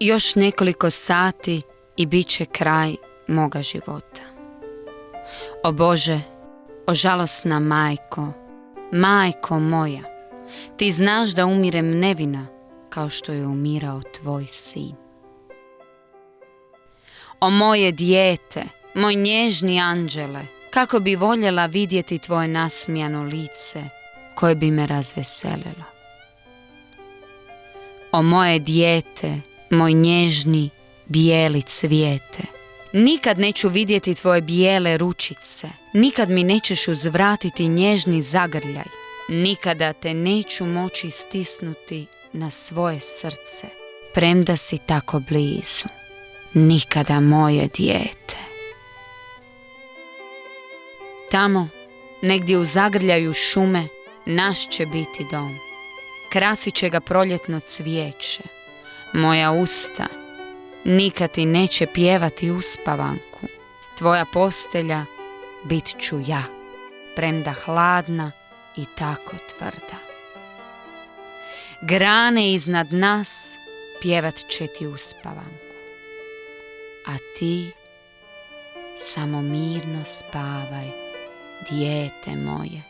Još nekoliko sati i bit će kraj moga života. O Bože, o žalosna majko, majko moja, ti znaš da umirem nevina kao što je umirao tvoj sin. O moje dijete, moj nježni anđele, kako bi voljela vidjeti tvoje nasmijano lice koje bi me razveselilo. O moje dijete, moj nježni bijeli cvijete, nikad neću vidjeti tvoje bijele ručice, nikad mi nećeš uzvratiti nježni zagrljaj, nikada te neću moći stisnuti na svoje srce, premda si tako blizu. Nikada, moje dijete. Tamo, negdje u zagrljaju šume, naš će biti dom. Krasit će ga proljetno cvijeće. Moja usta nikad ti neće pjevati uspavanku. Tvoja postelja bit ću ja, premda hladna i tako tvrda. Grane iznad nas pjevat će ti uspavanku, a ti samo mirno spavaj, dijete moje.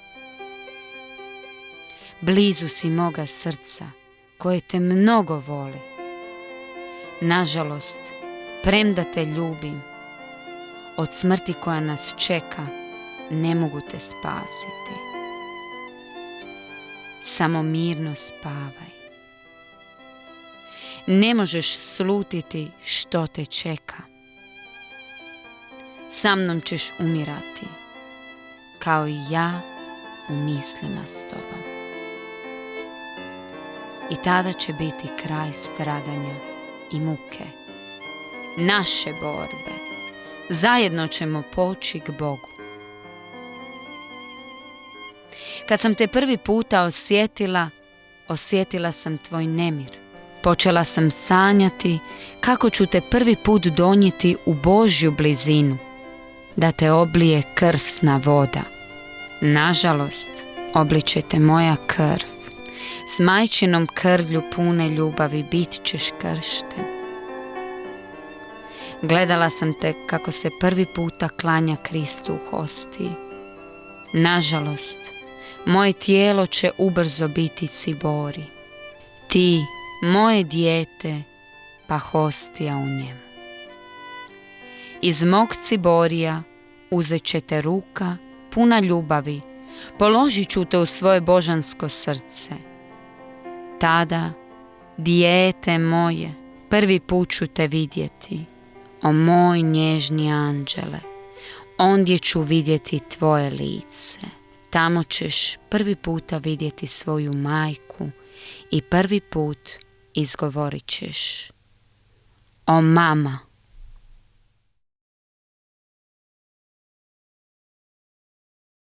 Blizu si moga srca koje te mnogo voli. Nažalost, premda te ljubim, od smrti koja nas čeka ne mogu te spasiti. Samo mirno spavaj. Ne možeš slutiti što te čeka. Sa mnom ćeš umirati, kao i ja u mislima s tobom. I tada će biti kraj stradanja i muke, naše borbe. Zajedno ćemo poći k Bogu. Kad sam te prvi puta osjetila sam tvoj nemir. Počela sam sanjati kako ću te prvi put donijeti u Božju blizinu, da te oblije krsna voda. Nažalost, obliće te moja krv. S majčinom krvlju pune ljubavi bit ćeš kršten. Gledala sam te kako se prvi puta klanja Kristu u hostiji. Nažalost, moje tijelo će ubrzo biti cibori. Ti, moje dijete, pa hostija u njemu. Iz mog ciborija uzet će te ruka puna ljubavi, položit ću te u svoje božansko srce. Tada, dijete moje, prvi put ću te vidjeti, o moj nježni anđele, ondje ću vidjeti tvoje lice. Tamo ćeš prvi puta vidjeti svoju majku i prvi put izgovorit ćeš: o mama.